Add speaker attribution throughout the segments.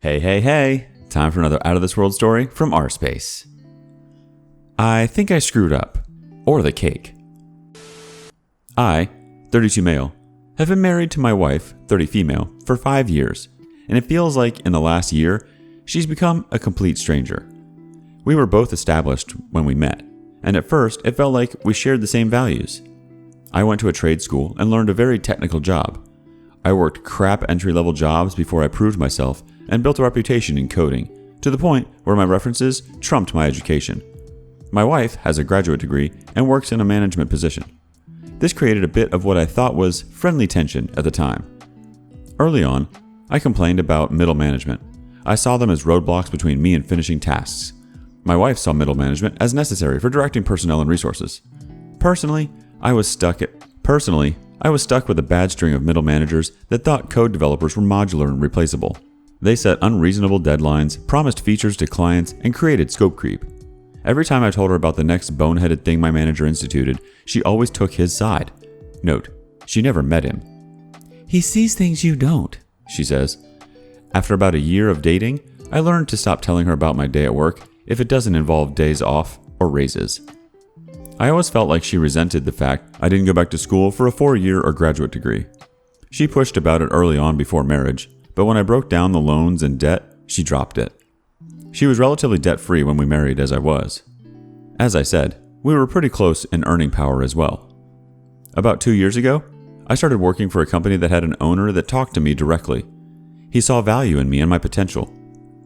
Speaker 1: Hey. Time for another Out of This World story from rSpace. I think I screwed up. Or the cake. I, 32 male, have been married to my wife, 30 female, for 5 years, and it feels like in the last year, she's become a complete stranger. We were both established when we met, and at first it felt like we shared the same values. I went to a trade school and learned a very technical job. I worked crap entry-level jobs before I proved myself and built a reputation in coding, to the point where my references trumped my education. My wife has a graduate degree and works in a management position. This created a bit of what I thought was friendly tension at the time. Early on, I complained about middle management. I saw them as roadblocks between me and finishing tasks. My wife saw middle management as necessary for directing personnel and resources. Personally, I was stuck with a bad string of middle managers that thought code developers were modular and replaceable. They set unreasonable deadlines, promised features to clients, and created scope creep. Every time I told her about the next boneheaded thing my manager instituted, she always took his side. Note, she never met him. "He sees things you don't," she says. After about a year of dating, I learned to stop telling her about my day at work if it doesn't involve days off or raises. I always felt like she resented the fact I didn't go back to school for a 4-year or graduate degree. She pushed about it early on before marriage, but when I broke down the loans and debt, she dropped it. She was relatively debt-free when we married as I was. As I said, we were pretty close in earning power as well. About 2 years ago, I started working for a company that had an owner that talked to me directly. He saw value in me and my potential.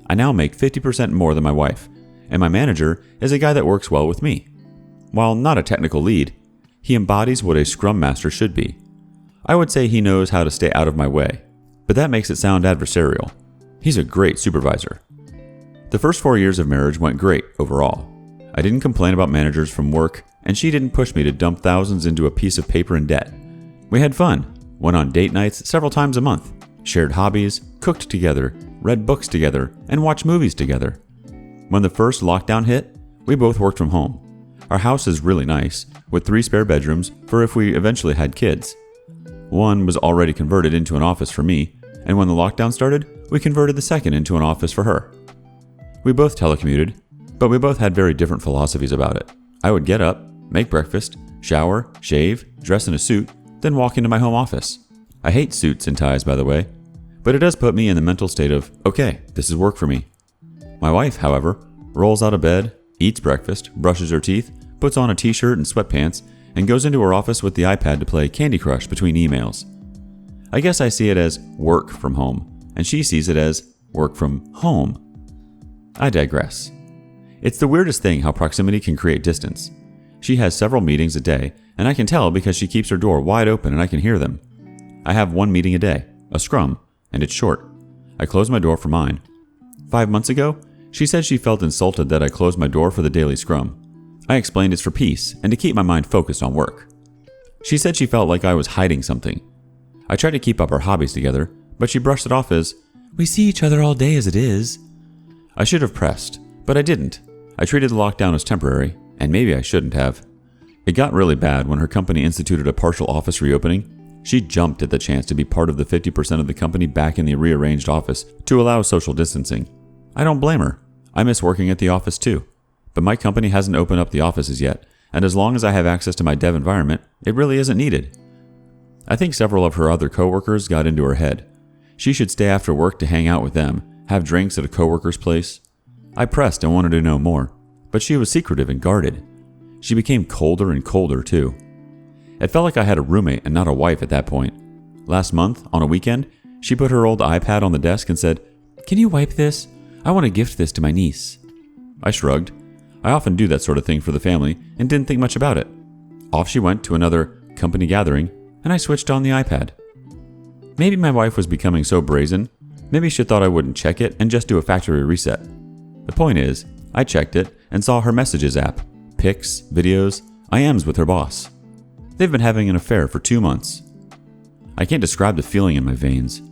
Speaker 1: I now make 50% more than my wife, and my manager is a guy that works well with me. While not a technical lead, he embodies what a Scrum Master should be. I would say he knows how to stay out of my way, but that makes it sound adversarial. He's a great supervisor. The first 4 years of marriage went great overall. I didn't complain about managers from work, and she didn't push me to dump thousands into a piece of paper in debt. We had fun, went on date nights several times a month, shared hobbies, cooked together, read books together, and watched movies together. When the first lockdown hit, we both worked from home. Our house is really nice, with 3 spare bedrooms for if we eventually had kids. One was already converted into an office for me, and when the lockdown started, we converted the second into an office for her. We both telecommuted, but we both had very different philosophies about it. I would get up, make breakfast, shower, shave, dress in a suit, then walk into my home office. I hate suits and ties, by the way, but it does put me in the mental state of, okay, this is work for me. My wife, however, rolls out of bed, eats breakfast, brushes her teeth, puts on a t-shirt and sweatpants, and goes into her office with the iPad to play Candy Crush between emails. I guess I see it as work from home, and she sees it as work from home. I digress. It's the weirdest thing how proximity can create distance. She has several meetings a day, and I can tell because she keeps her door wide open and I can hear them. I have 1 meeting a day, a scrum, and it's short. I close my door for mine. 5 months ago, she said she felt insulted that I closed my door for the daily scrum. I explained it's for peace and to keep my mind focused on work. She said she felt like I was hiding something. I tried to keep up our hobbies together, but she brushed it off as, "We see each other all day as it is." I should have pressed, but I didn't. I treated the lockdown as temporary, and maybe I shouldn't have. It got really bad when her company instituted a partial office reopening. She jumped at the chance to be part of the 50% of the company back in the rearranged office to allow social distancing. I don't blame her. I miss working at the office too. But my company hasn't opened up the offices yet, and as long as I have access to my dev environment, it really isn't needed. I think several of her other coworkers got into her head. She should stay after work to hang out with them, have drinks at a coworker's place. I pressed and wanted to know more, but she was secretive and guarded. She became colder and colder too. It felt like I had a roommate and not a wife at that point. Last month, on a weekend, she put her old iPad on the desk and said, "Can you wipe this? I want to gift this to my niece." I shrugged. I often do that sort of thing for the family and didn't think much about it. Off she went to another company gathering, and I switched on the iPad. Maybe my wife was becoming so brazen. Maybe she thought I wouldn't check it and just do a factory reset. The point is, I checked it and saw her messages app, pics, videos, IMs with her boss. They've been having an affair for 2 months. I can't describe the feeling in my veins.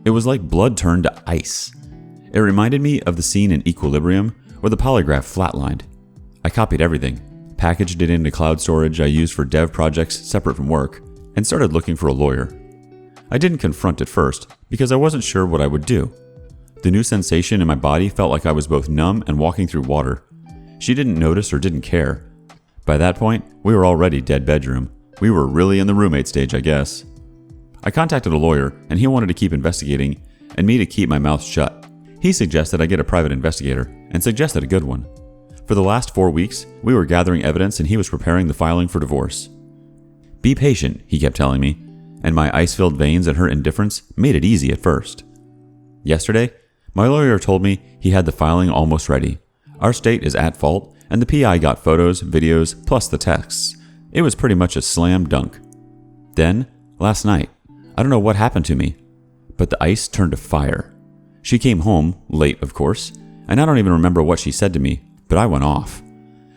Speaker 1: It was like blood turned to ice. It reminded me of the scene in Equilibrium where the polygraph flatlined. I copied everything, packaged it into cloud storage I used for dev projects separate from work, and started looking for a lawyer. I didn't confront at first because I wasn't sure what I would do. The new sensation in my body felt like I was both numb and walking through water. She didn't notice or didn't care. By that point, we were already dead bedroom. We were really in the roommate stage, I guess. I contacted a lawyer, and he wanted to keep investigating and me to keep my mouth shut. He suggested I get a private investigator and suggested a good one. For the last 4 weeks, we were gathering evidence and he was preparing the filing for divorce. Be patient, he kept telling me, and my ice-filled veins and her indifference made it easy at first. Yesterday, my lawyer told me he had the filing almost ready. Our state is at fault, and the PI got photos, videos, plus the texts. It was pretty much a slam dunk. Then, last night, I don't know what happened to me, but the ice turned to fire. She came home, late of course, and I don't even remember what she said to me, but I went off.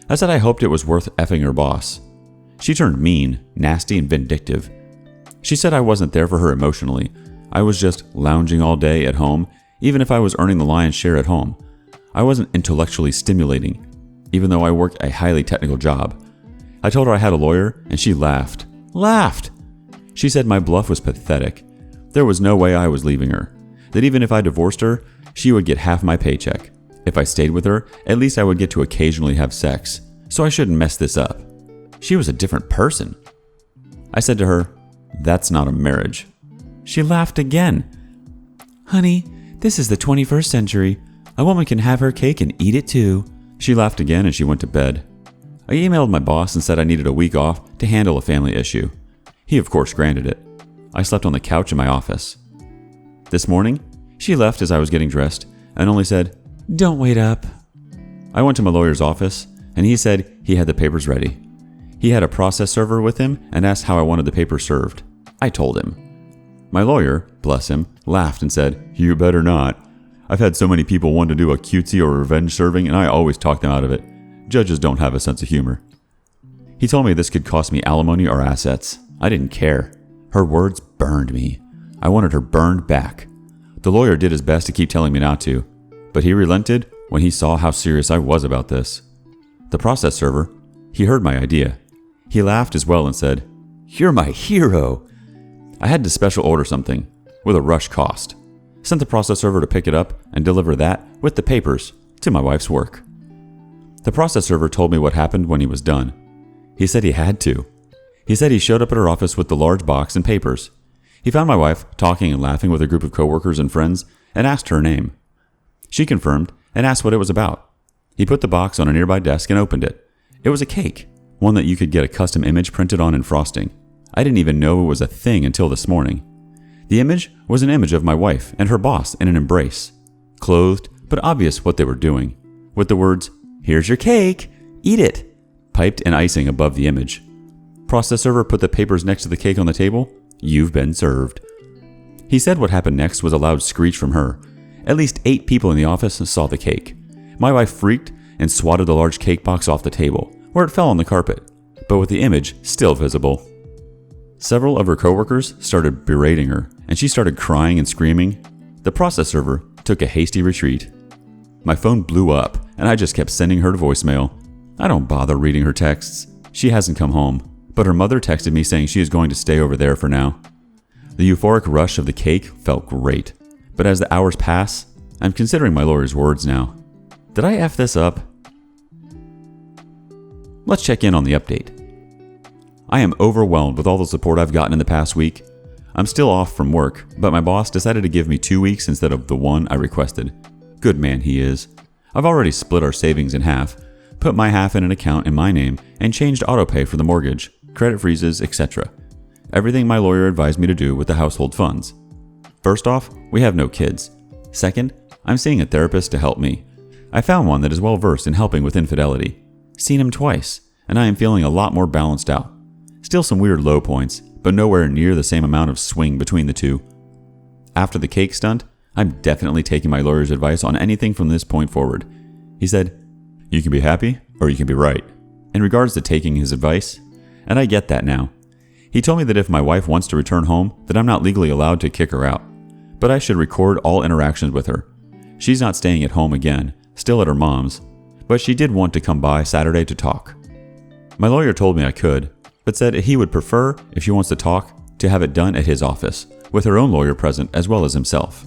Speaker 1: I said I hoped it was worth effing her boss. She turned mean, nasty, and vindictive. She said I wasn't there for her emotionally. I was just lounging all day at home, even if I was earning the lion's share at home. I wasn't intellectually stimulating, even though I worked a highly technical job. I told her I had a lawyer, and she laughed. Laughed! She said my bluff was pathetic. There was no way I was leaving her. That even if I divorced her, she would get half my paycheck. If I stayed with her, at least I would get to occasionally have sex, so I shouldn't mess this up. She was a different person. I said to her, "That's not a marriage." She laughed again. "Honey, this is the 21st century. A woman can have her cake and eat it too." She laughed again and she went to bed. I emailed my boss and said I needed a week off to handle a family issue. He of course granted it. I slept on the couch in my office. This morning, she left as I was getting dressed and only said, "Don't wait up." I went to my lawyer's office and he said he had the papers ready. He had a process server with him and asked how I wanted the papers served. I told him. My lawyer, bless him, laughed and said, "You better not. I've had so many people want to do a cutesy or revenge serving and I always talk them out of it. Judges don't have a sense of humor." He told me this could cost me alimony or assets. I didn't care. Her words burned me. I wanted her burned back. The lawyer did his best to keep telling me not to, but he relented when he saw how serious I was about this. The process server, he heard my idea. He laughed as well and said, "You're my hero." I had to special order something, with a rush cost. Sent the process server to pick it up and deliver that, with the papers, to my wife's work. The process server told me what happened when he was done. He said he had to. He said he showed up at her office with the large box and papers. He found my wife talking and laughing with a group of coworkers and friends and asked her name. She confirmed and asked what it was about. He put the box on a nearby desk and opened it. It was a cake, one that you could get a custom image printed on in frosting. I didn't even know it was a thing until this morning. The image was an image of my wife and her boss in an embrace, clothed but obvious what they were doing, with the words, "Here's your cake, eat it," piped in icing above the image. Process server put the papers next to the cake on the table. "You've been served." He said what happened next was a loud screech from her. At least 8 people in the office saw the cake. My wife freaked and swatted the large cake box off the table, where it fell on the carpet, but with the image still visible. Several of her coworkers started berating her, and she started crying and screaming. The process server took a hasty retreat. My phone blew up, and I just kept sending her to voicemail. I don't bother reading her texts. She hasn't come home, but her mother texted me saying she is going to stay over there for now. The euphoric rush of the cake felt great, but as the hours pass, I'm considering my lawyer's words now. Did I F this up? Let's check in on the update. I am overwhelmed with all the support I've gotten in the past week. I'm still off from work, but my boss decided to give me 2 weeks instead of the 1 I requested. Good man he is. I've already split our savings in half, put my half in an account in my name, and changed autopay for the mortgage, credit freezes, etc. Everything my lawyer advised me to do with the household funds. First off, we have no kids. Second, I'm seeing a therapist to help me. I found one that is well versed in helping with infidelity. Seen him twice, and I am feeling a lot more balanced out. Still some weird low points, but nowhere near the same amount of swing between the two. After the cake stunt, I'm definitely taking my lawyer's advice on anything from this point forward. He said, "You can be happy, or you can be right," in regards to taking his advice, and I get that now. He told me that if my wife wants to return home, that I'm not legally allowed to kick her out, but I should record all interactions with her. She's not staying at home again, still at her mom's, but she did want to come by Saturday to talk. My lawyer told me I could, but said he would prefer, if she wants to talk, to have it done at his office, with her own lawyer present as well as himself.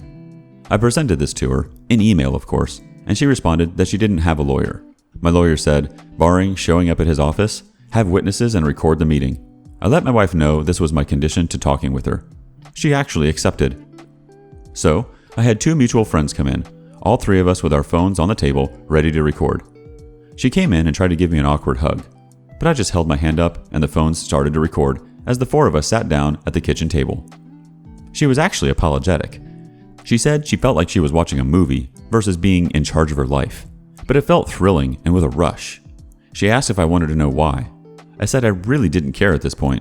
Speaker 1: I presented this to her, in email of course, and she responded that she didn't have a lawyer. My lawyer said, barring showing up at his office, have witnesses and record the meeting. I let my wife know this was my condition to talking with her. She actually accepted. So, I had 2 mutual friends come in, all 3 of us with our phones on the table, ready to record. She came in and tried to give me an awkward hug, but I just held my hand up and the phones started to record as the 4 of us sat down at the kitchen table. She was actually apologetic. She said she felt like she was watching a movie versus being in charge of her life, but it felt thrilling and with a rush. She asked if I wanted to know why. I said I really didn't care at this point.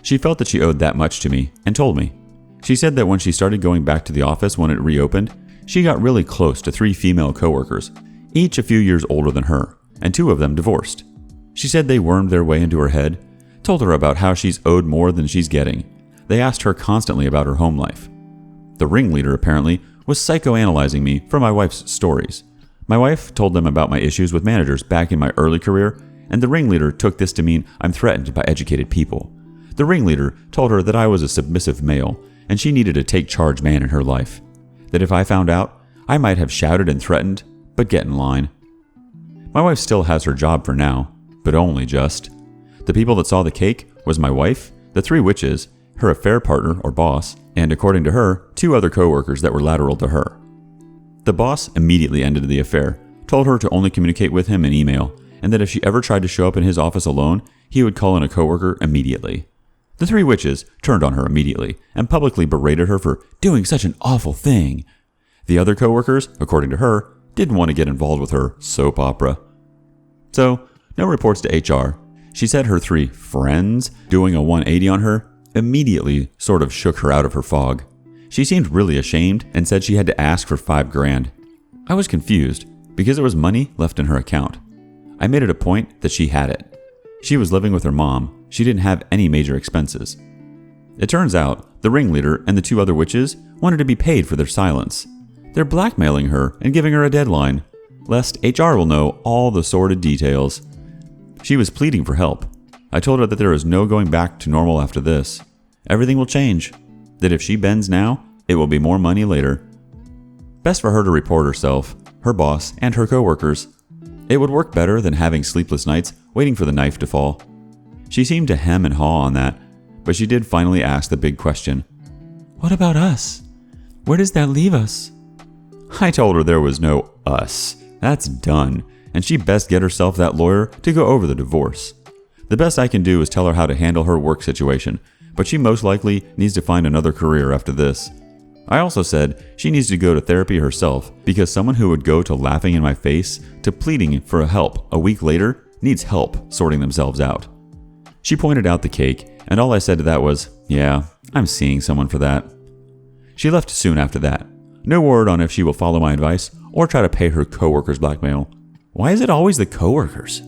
Speaker 1: She felt that she owed that much to me and told me. She said that when she started going back to the office when it reopened, she got really close to 3 female coworkers, each a few years older than her, and 2 of them divorced. She said they wormed their way into her head, told her about how she's owed more than she's getting. They asked her constantly about her home life. The ringleader apparently was psychoanalyzing me for my wife's stories. My wife told them about my issues with managers back in my early career, and the ringleader took this to mean I'm threatened by educated people. The ringleader told her that I was a submissive male, and she needed a take-charge man in her life. That if I found out, I might have shouted and threatened, but get in line. My wife still has her job for now, but only just. The people that saw the cake was my wife, the 3 witches, her affair partner or boss, and according to her, 2 other coworkers that were lateral to her. The boss immediately ended the affair, told her to only communicate with him in email, and that if she ever tried to show up in his office alone, he would call in a coworker immediately. The 3 witches turned on her immediately and publicly berated her for doing such an awful thing. The other coworkers, according to her, didn't want to get involved with her soap opera. So, no reports to HR. She said her 3 friends doing a 180 on her immediately sort of shook her out of her fog. She seemed really ashamed and said she had to ask for $5,000. I was confused because there was money left in her account. I made it a point that she had it. She was living with her mom. She didn't have any major expenses. It turns out the ringleader and the 2 other witches wanted to be paid for their silence. They're blackmailing her and giving her a deadline, lest HR will know all the sordid details. She was pleading for help. I told her that there is no going back to normal after this. Everything will change. That if she bends now, it will be more money later. Best for her to report herself, her boss, and her coworkers. It would work better than having sleepless nights waiting for the knife to fall. She seemed to hem and haw on that, but she did finally ask the big question. What about us? Where does that leave us? I told her there was no us. That's done, and she best get herself that lawyer to go over the divorce. The best I can do is tell her how to handle her work situation, but she most likely needs to find another career after this. I also said she needs to go to therapy herself because someone who would go to laughing in my face to pleading for help a week later needs help sorting themselves out. She pointed out the cake, and all I said to that was, yeah, I'm seeing someone for that. She left soon after that. No word on if she will follow my advice or try to pay her coworkers' blackmail. Why is it always the coworkers?